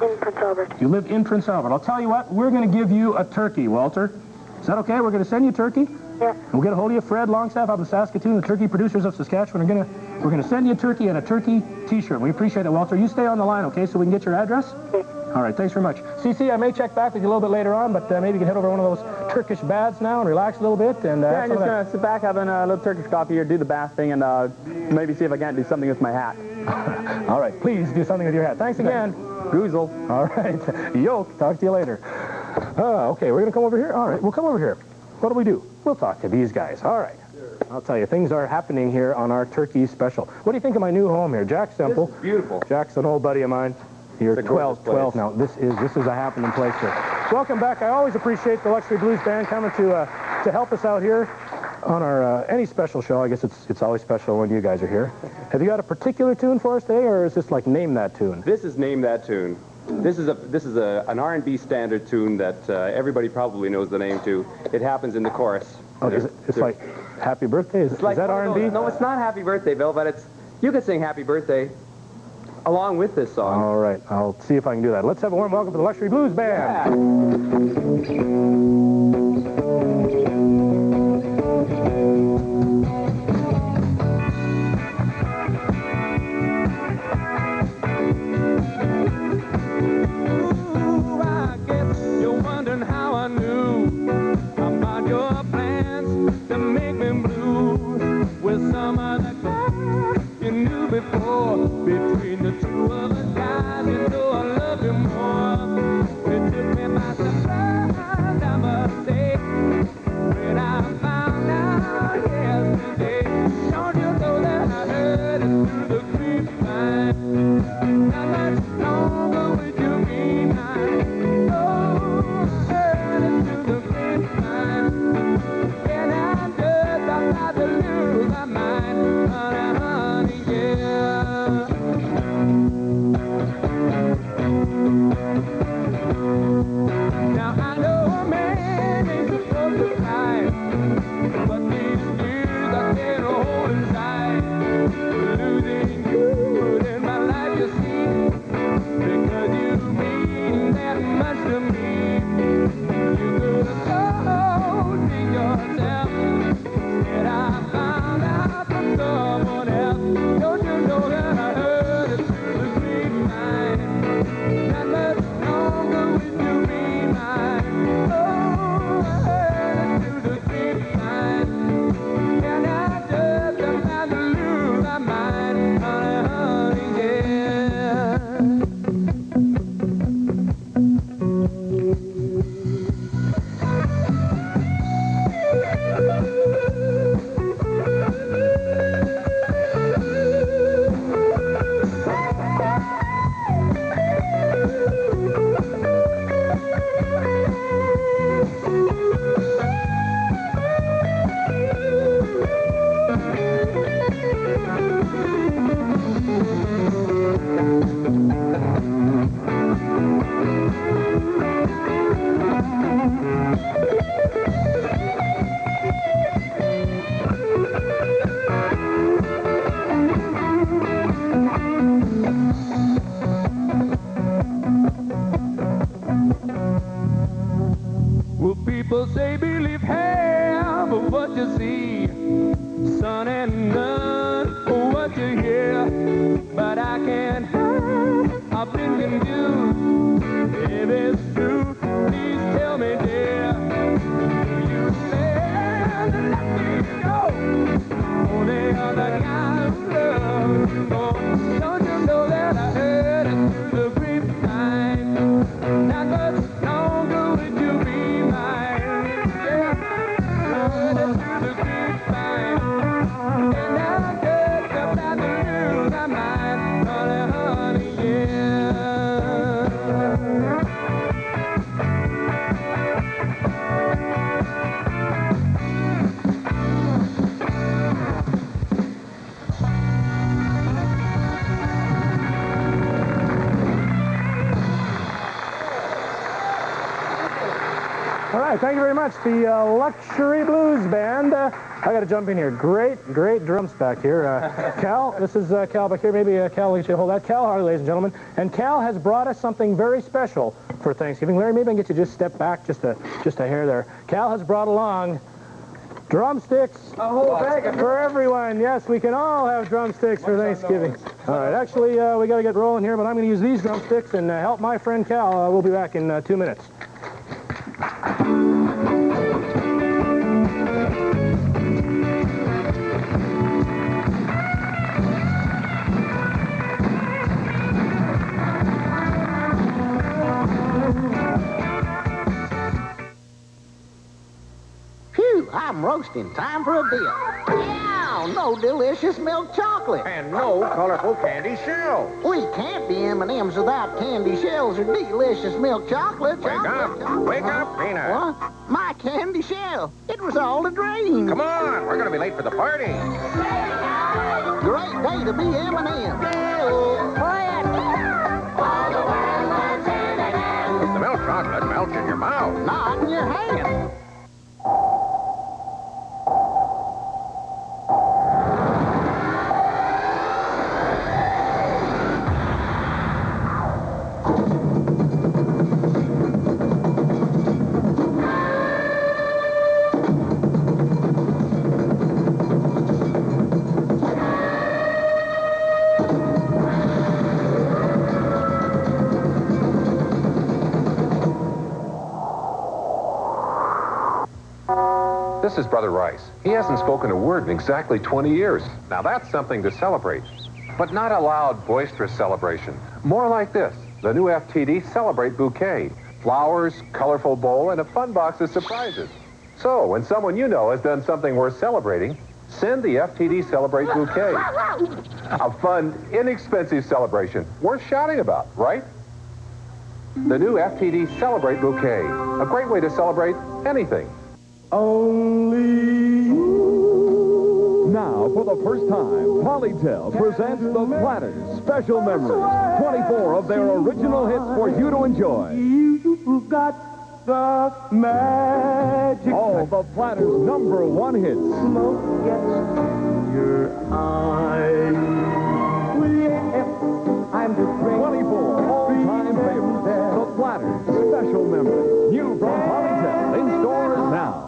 In Prince Albert.
You live in Prince Albert. I'll tell you what, we're going to give you a turkey, Walter. Is that okay? We're going to send you a turkey.
Yeah.
And we'll get a hold of you, Fred Longstaff up in Saskatoon, the turkey producers of Saskatchewan. We're going to send you a turkey and a turkey T-shirt. We appreciate it, Walter. You stay on the line, okay, so we can get your address?
Okay.
All right, thanks very much. CC, I may check back with you a little bit later on, but maybe you can head over to one of those Turkish baths now and relax a little bit. And
yeah, I'm just going to sit back, having a little Turkish coffee here, do the bath thing, and maybe see if I can't do something with my hat.
All right, please do something with your hat. Thanks again.
Goozle.
All right. Yoke, talk to you later. Okay, we're going to come over here? All right, we'll come over here. What do we do? We'll talk to these guys. All right. I'll tell you, things are happening here on our turkey special. What do you think of my new home here? Jack Semple.
This is beautiful.
Jack's an old buddy of mine. You're 12 now. This is a happening place here. Welcome back. I always appreciate the Luxury Blues Band coming to help us out here on our any special show. I guess it's always special when you guys are here. Have you got a particular tune for us today, or is this like Name That Tune?
This is Name That Tune. This is an R&B standard tune that everybody probably knows the name to. It happens in the chorus.
Oh, it's like Happy Birthday? Is that R&B?
No, it's not Happy Birthday, Bill, but you could sing Happy Birthday along with this song.
All right, I'll see if I can do that. Let's have a warm welcome to the Luxury Blues Band. Yeah.
Between the two of us guys, you know I love you more. It took me by surprise, I must say, when I found out yesterday. Don't you know that I heard it through the grapevine? Not much longer would you be mine. Oh, heard it through the grapevine. And I'm just about to lose my mind, honey, yeah. Now I know a man ain't supposed to cry, but these tears I can't hold inside. Losing you in my life, you see, because you mean that much to me. You could have told me yourself that I found out from someone else. Don't you know that I heard it through the grapevine? Not much longer will you be mine. Oh, I heard it through the grapevine. And I just about to lose my mind, honey, yeah. Well, people say believe half of what you see, son, and none of what you hear. But I can't hide, I've been confused. If it's true, please tell me, dear. You stand
thank you very much. The Luxury Blues Band. I got to jump in here. Great drums back here. Cal, this is Cal back here. Maybe Cal, let you hold that. Cal Harley, ladies and gentlemen. And Cal has brought us something very special for Thanksgiving. Larry, maybe I can get you just step back just a hair there. Cal has brought along drumsticks for everyone. Yes, we can all have drumsticks for Thanksgiving. All right, actually, we got to get rolling here, but I'm going to use these drumsticks and help my friend Cal. We'll be back in 2 minutes.
I'm roasting. Time for a dip. Wow, no delicious milk chocolate.
And no colorful candy shells.
We can't be M&Ms without candy shells or delicious milk chocolate.
Wake up, Peanut.
What? My candy shell. It was all a dream.
Come on, we're going to be late for the party.
Great day to be M&M.
The milk chocolate melts in your mouth.
Not in your hand.
This is Brother Rice. He hasn't spoken a word in exactly 20 years. Now that's something to celebrate. But not a loud, boisterous celebration. More like this, the new FTD Celebrate Bouquet. Flowers, colorful bowl, and a fun box of surprises. So, when someone you know has done something worth celebrating, send the FTD Celebrate Bouquet. A fun, inexpensive celebration worth shouting about, right? The new FTD Celebrate Bouquet. A great way to celebrate anything.
Only you.
Now, for the first time, Polytel presents the Platters Special Memories. 24 of their original hits for you to enjoy.
You got the magic.
All the Platters' #1 hits.
Smoke gets your eyes. Well, yeah, I'm the
24 all-time favorites. The Platters Special Memories. New from Polytel in stores now.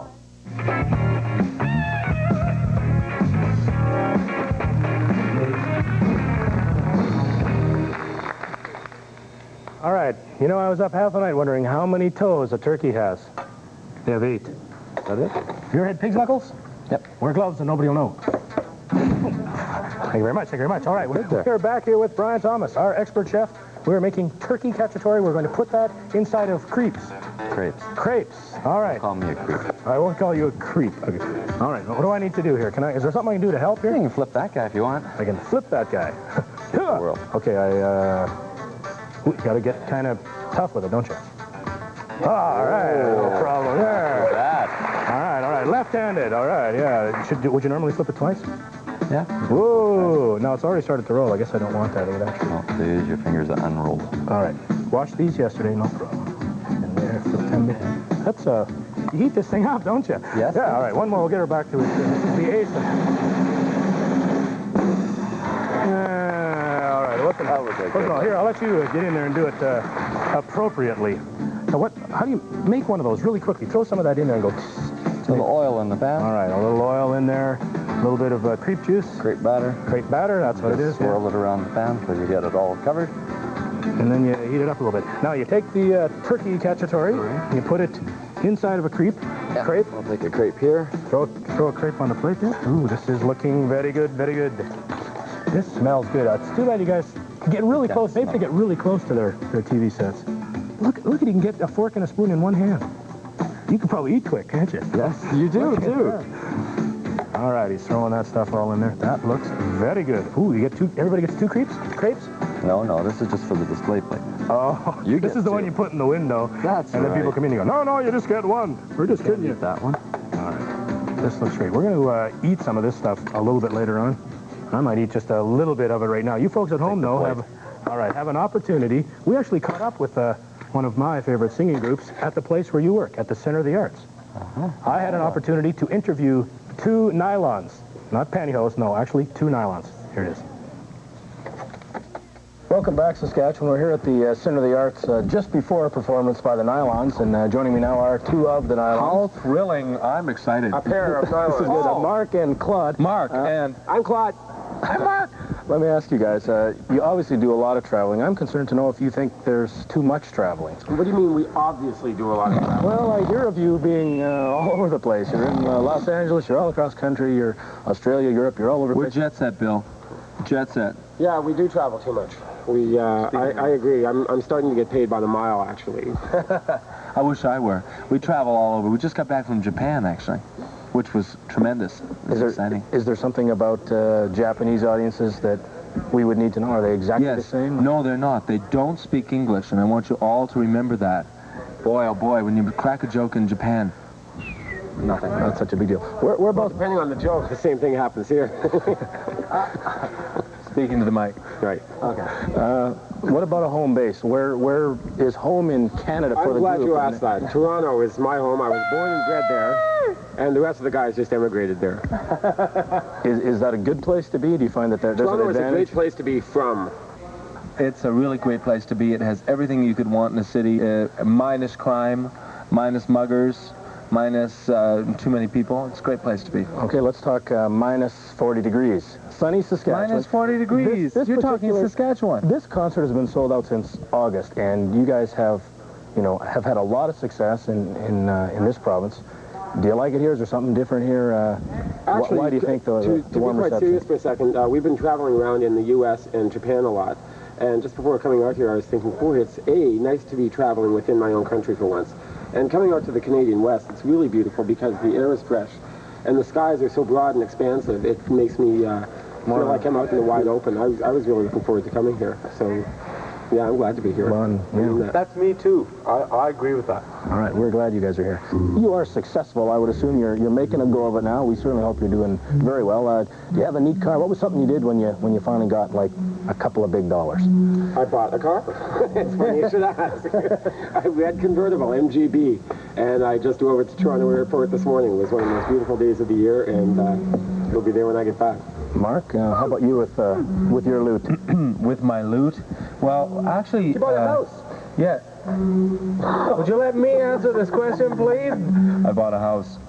All right, you know, I was up half the night wondering how many toes a turkey has. They have 8. Is that it? Have you ever had pig's knuckles? Yep. Wear gloves and nobody will know. Thank you very much, thank you very much. All right, we're back here with Brian Thomas, our expert chef. We're making turkey cacciatore. We're going to put that inside of crepes. Crepes. All right.
Call me a creep.
I won't call you a creep. Okay. All right. What do I need to do here? Is there something I can do to help here?
You can flip that guy if you want.
I can flip that guy. Okay. You got to get kind of tough with it, don't you? All right. No problem there.
That.
All right. Left-handed. All right. Yeah. Would you normally flip it twice?
Yeah.
Whoa. No, it's already started to roll. I guess I don't want that either.
Oh, so use your fingers to unroll.
All right. Washed these yesterday, no problem. And there, flip them in. That's, you heat this thing up, don't you?
Yes.
Yeah, all right. One more. We'll get her back to it. This is the ace. All right. Here, I'll let you get in there and do it appropriately. Now, how do you make one of those really quickly? Throw some of that in there and go...
A little oil in the pan.
All right. A little oil in there. A little bit of crepe juice.
Crepe batter.
Crepe batter, that's what it is.
Swirl it around the pan so you get it all covered.
And then you heat it up a little bit. Now you take the turkey cacciatore, and you put it inside of a crepe.
Yeah.
Crepe.
I'll take a crepe here.
Throw a crepe on the plate there. Ooh, this is looking very good, very good. This smells good. It's too bad you guys get really close. Maybe they get really close to their TV sets. Look, you can get a fork and a spoon in one hand. You can probably eat quick, can't you?
Yes, you do, too.
All right, he's throwing that stuff all in there. That looks very good. Ooh, everybody gets 2 crepes?
No, this is just for the display plate.
Oh, this is the one you put in the window.
That's
and then people come in and go, no, you just get one. We're just kidding you.
That one.
All right. This looks great. We're going to eat some of this stuff a little bit later on. I might eat just a little bit of it right now. You folks at home, though, have an opportunity. We actually caught up with one of my favorite singing groups, at the place where you work, at the Center of the Arts. I had an opportunity to interview 2 nylons. Not pantyhose, no, actually 2 nylons. Here it is. Welcome back, Saskatchewan. We're here at the Center of the Arts just before a performance by the Nylons, and joining me now are 2 of the Nylons.
How thrilling. I'm excited.
A pair of Nylons. This is good. Mark and Claude.
Mark and...
I'm Claude. I'm Mark. Let me ask you guys, you obviously do a lot of traveling. I'm concerned to know if you think there's too much traveling.
What do you mean we obviously do a lot of traveling?
Well, I hear of you being all over the place. You're in Los Angeles, you're all across country, you're Australia, Europe, you're all over the place.
We're jet set, Bill. Jet set.
Yeah, we do travel too much. I agree. I'm starting to get paid by the mile, actually.
I wish I were. We travel all over. We just got back from Japan, actually, which was tremendous. Exciting.
Is there something about Japanese audiences that we would need to know? Are they exactly the same?
No, they're not. They don't speak English, and I want you all to remember that. Boy, oh boy, when you crack a joke in Japan,
nothing. Not such a big deal. We're both...
Depending on the joke, the same thing happens here.
Speaking to the mic.
Right. Okay. What about a home base? Where is home in Canada for the group?
I'm glad you asked that. Toronto is my home. I was born and bred there, and the rest of the guys just emigrated there.
Is that a good place to be? Do you find that there's an advantage?
Toronto is a great place to be from.
It's a really great place to be. It has everything you could want in a city, minus crime, minus muggers, minus too many people. It's a great place to be.
Okay, let's talk minus 40 degrees. Sunny Saskatchewan.
Minus 40 degrees. You're talking Saskatchewan.
This concert has been sold out since August, and you guys have had a lot of success in this province. Do you like it here? Is there something different here?
Actually,
why do you think the warm reception?
To be quite serious for a second, we've been traveling around in the U.S. and Japan a lot. And just before coming out here, I was thinking, boy, it's nice to be traveling within my own country for once. And coming out to the Canadian West, it's really beautiful because the air is fresh. And the skies are so broad and expansive, it makes me feel like I'm out in the wide open. I was really looking forward to coming here. So, yeah, I'm glad to be here.
That's me, too. I agree with that.
All right, we're glad you guys are here. You are successful. I would assume you're making a go of it now. We certainly hope you're doing very well. Do you have a neat car? What was something you did when you finally got, like, a couple of big dollars?
I bought a car. It's funny you should ask. We had convertible, MGB, and I just drove it to Toronto Airport this morning. It was one of the most beautiful days of the year, and it'll be there when I get back.
Mark, how about you with your loot?
With my loot? Well, actually...
You bought a house?
Yeah.
Would you let me answer this question, please?
I bought a house.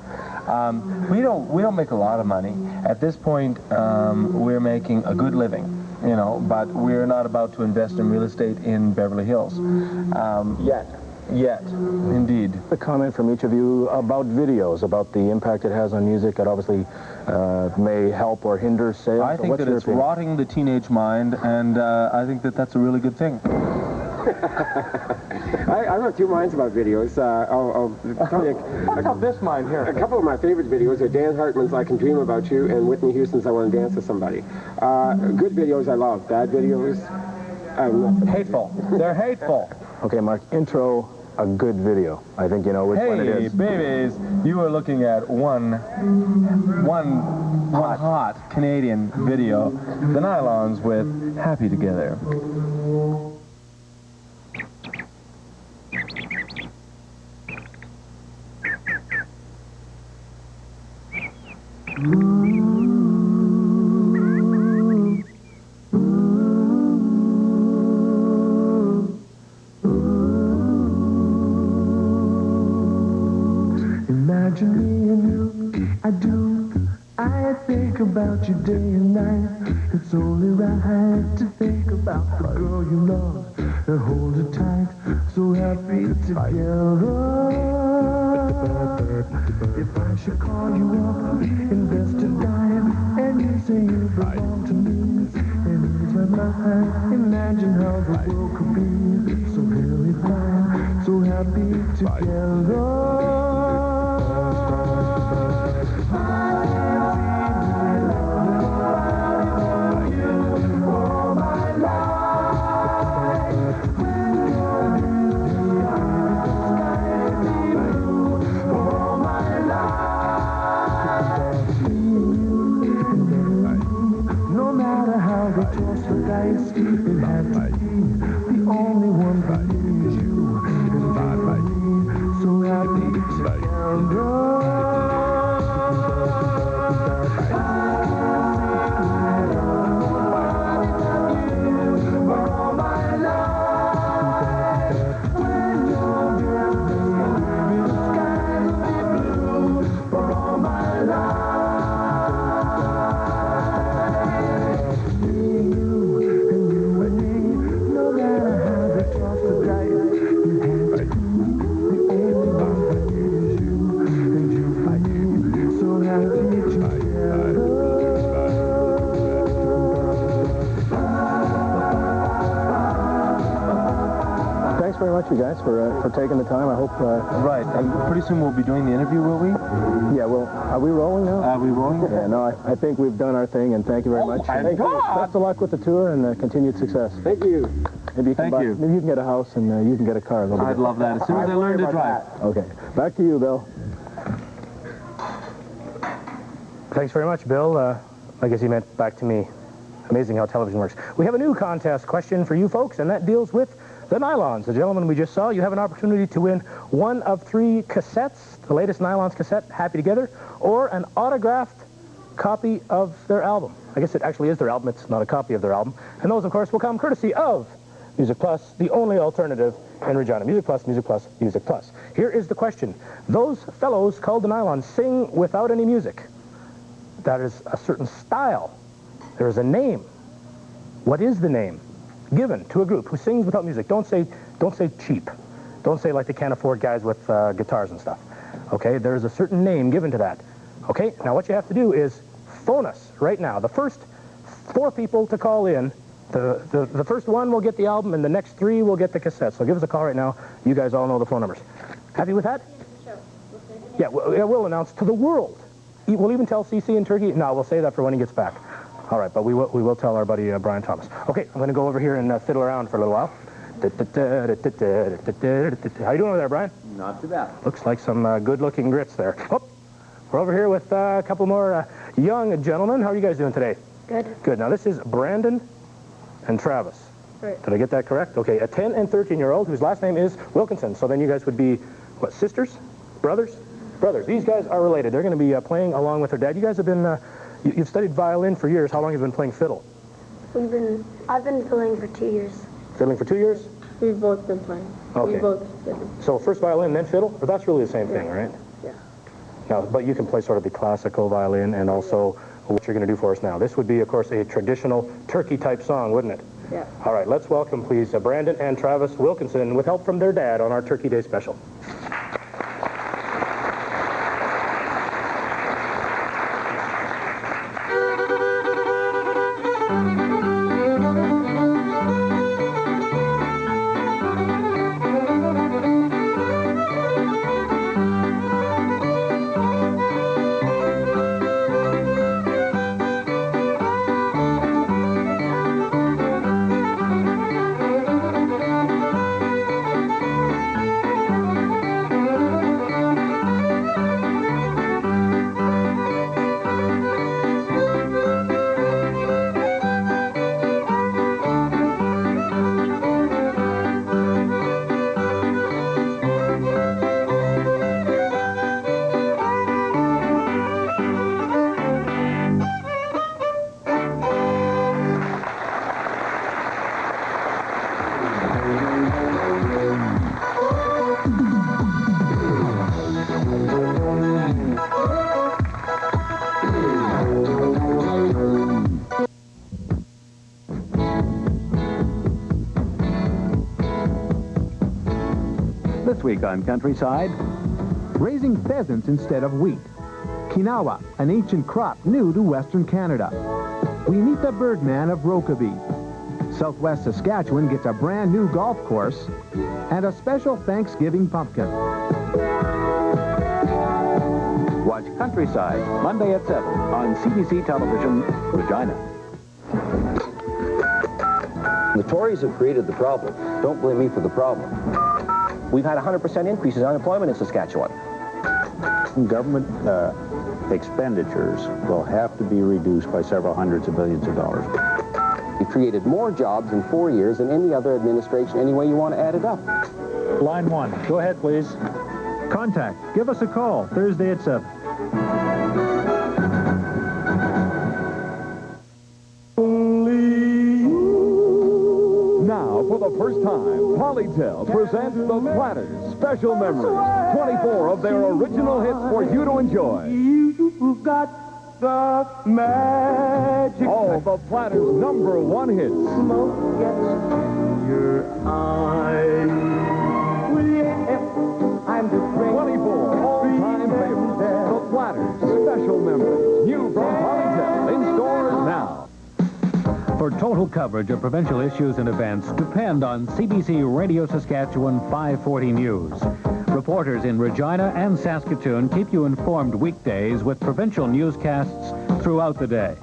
We don't make a lot of money. At this point, we're making a good living, but we're not about to invest in real estate in Beverly Hills. Yet, indeed.
A comment from each of you about videos, about the impact it has on music. It obviously may help or hinder sales.
I think that it's rotting the teenage mind, and I think that that's a really good thing.
I'm of 2 minds about videos. I'll tell you.
What's up this mind here?
A couple of my favorite videos are Dan Hartman's I Can Dream About You and Whitney Houston's I Want to Dance with Somebody. Good videos I love. Bad videos, I'm not.
Hateful. They're hateful.
Okay, Mark, intro a good video. I think you know which one it is.
Hey, babies, you are looking at one hot Canadian video. The Nylons with Happy Together.
Imagine me and you, I do. I think about you day and night. It's only right to think about the girl you love and hold her tight. So happy together. If I should call you up, invest a dime, and you say you belong to me, and it's my mind. Imagine how the world could be so very fine, so happy together. It had to be the only one that needs you.
much, you guys, for taking the time. I hope...
Right. Pretty soon we'll be doing the interview, will we?
Yeah, well, are we rolling now?
Are we rolling?
Yeah, no, I think we've done our thing, and thank you very much.
Thank you.
Best of luck with the tour and continued success.
Thank you.
Maybe you can
Thank you.
Maybe you can get a house and you can get a car.
I'd love that. As soon as I learn to drive.
Okay. Back to you, Bill. Thanks very much, Bill. I guess he meant back to me. Amazing how television works. We have a new contest question for you folks, and that deals with the nylons. The gentleman we just saw, you have an opportunity to win one of 3 cassettes, the latest Nylons cassette, Happy Together, or an autographed copy of their album. I guess it actually is their album. It's not a copy of their album. And those, of course, will come courtesy of Music Plus, the only alternative in Regina. Music Plus, Music Plus, Music Plus. Here is the question. Those fellows called the Nylons sing without any music. That is a certain style. There is a name. What is the name given to a group who sings without music? Don't say cheap. Don't say like they can't afford guys with guitars and stuff. Okay, there is a certain name given to that. Okay, now what you have to do is phone us right now. The first 4 people to call in, the first one will get the album, and the next 3 will get the cassette. So give us a call right now. You guys all know the phone numbers. Happy with that?
Sure.
Yeah, we'll announce to the world. We'll even tell CC in Turkey. No, we'll say that for when he gets back. All right, but we will tell our buddy Brian Thomas. Okay, I'm going to go over here and fiddle around for a little while. How you doing over there, Brian?
Not too bad.
Looks like some good-looking grits there. Oh, we're over here with a couple more young gentlemen. How are you guys doing today?
Good.
Good. Now, this is Brandon and Travis.
Right.
Did I get that correct? Okay, a 10 and 13-year-old whose last name is Wilkinson. So then you guys would be, what, sisters? Brothers? Brothers. These guys are related. They're going to be playing along with their dad. You guys have been, you've studied violin for years. How long have you been playing fiddle?
I've been fiddling for 2 years.
Fiddling for 2 years?
We've both been playing.
Okay.
We both did.
So first violin, then fiddle? But that's really the same thing, right?
Yeah.
Now, but you can play sort of the classical violin and also what you're going to do for us now. This would be, of course, a traditional turkey-type song, wouldn't it?
Yeah.
All right, let's welcome, please, Brandon and Travis Wilkinson with help from their dad on our Turkey Day special.
This week on Countryside, raising pheasants instead of wheat. Quinoa, an ancient crop new to Western Canada. We meet the birdman of Rokeby. Southwest Saskatchewan gets a brand new golf course and a special Thanksgiving pumpkin. Watch Countryside, Monday at 7 on CBC Television, Regina.
The Tories have created the problem. Don't blame me for the problem. We've had 100% increases in unemployment in Saskatchewan.
Government expenditures will have to be reduced by several hundreds of billions of dollars.
We've created more jobs in 4 years than any other administration, any way you want to add it up.
Line 1. Go ahead, please. Contact. Give us a call Thursday at 7.
Now, for the first time, Polytel presents the Platters Special Memories. 24 of their original hits for you to enjoy.
You've got the magic.
All the Platters' #1 hits.
Smoke gets your eyes. Well, yeah, I'm the
24 all-time favorites. The Platters Special Memories. New from Polytel in stores now.
For total
total coverage of provincial issues and events depend on CBC Radio Saskatchewan 540 News. Reporters in Regina and Saskatoon keep you informed weekdays with provincial newscasts throughout the day.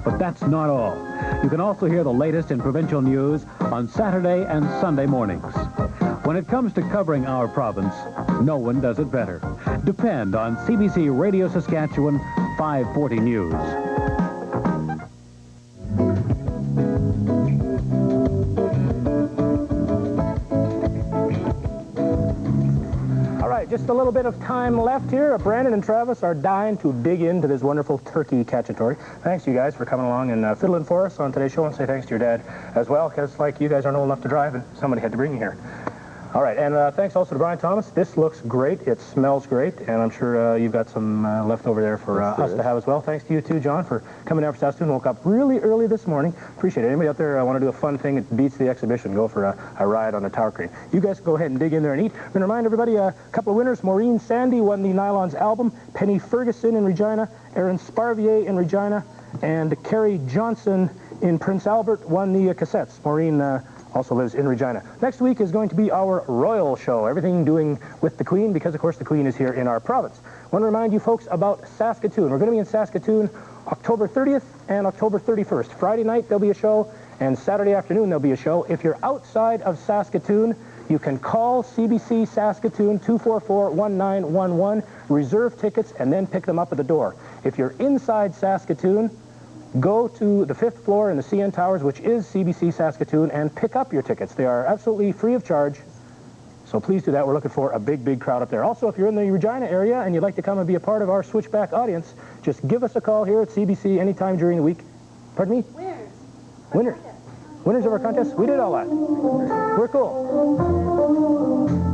But that's not all. You can also hear the latest in provincial news on Saturday and Sunday mornings. When it comes to covering our province, no one does it better. Depend on CBC Radio Saskatchewan 540 News.
Just a little bit of time left here. Brandon and Travis are dying to dig into this wonderful turkey cacciatore. Thanks to you guys for coming along and fiddling for us on today's show, and say thanks to your dad as well, because like you guys aren't old enough to drive and somebody had to bring you here. All right, and thanks also to Brian Thomas. This looks great. It smells great, and I'm sure you've got some left over there for us to have as well. Thanks to you too, John, for coming down for Saskatoon. Woke up really early this morning. Appreciate it. Anybody out there want to do a fun thing that beats the exhibition, go for a ride on a tower crane. You guys go ahead and dig in there and eat. I'm going to remind everybody a couple of winners. Maureen Sandy won the Nylons album. Penny Ferguson in Regina. Aaron Sparvier in Regina. And Carrie Johnson in Prince Albert won the cassettes. Maureen also lives in Regina. Next week is going to be our Royal Show, everything doing with the Queen, because of course the Queen is here in our province. I want to remind you folks about Saskatoon. We're going to be in Saskatoon October 30th and October 31st. Friday night there'll be a show, and Saturday afternoon there'll be a show. If you're outside of Saskatoon, you can call CBC Saskatoon 244-1911, reserve tickets, and then pick them up at the door. If you're inside Saskatoon, go to the 5th floor in the CN Towers, which is CBC Saskatoon, and pick up your tickets. They are absolutely free of charge, so please do that. We're looking for a big crowd up there. Also, if you're in the Regina area and you'd like to come and be a part of our Switchback audience, just give us a call here at CBC anytime during the week. Pardon me? Winners of our contest. We did all that. We're cool.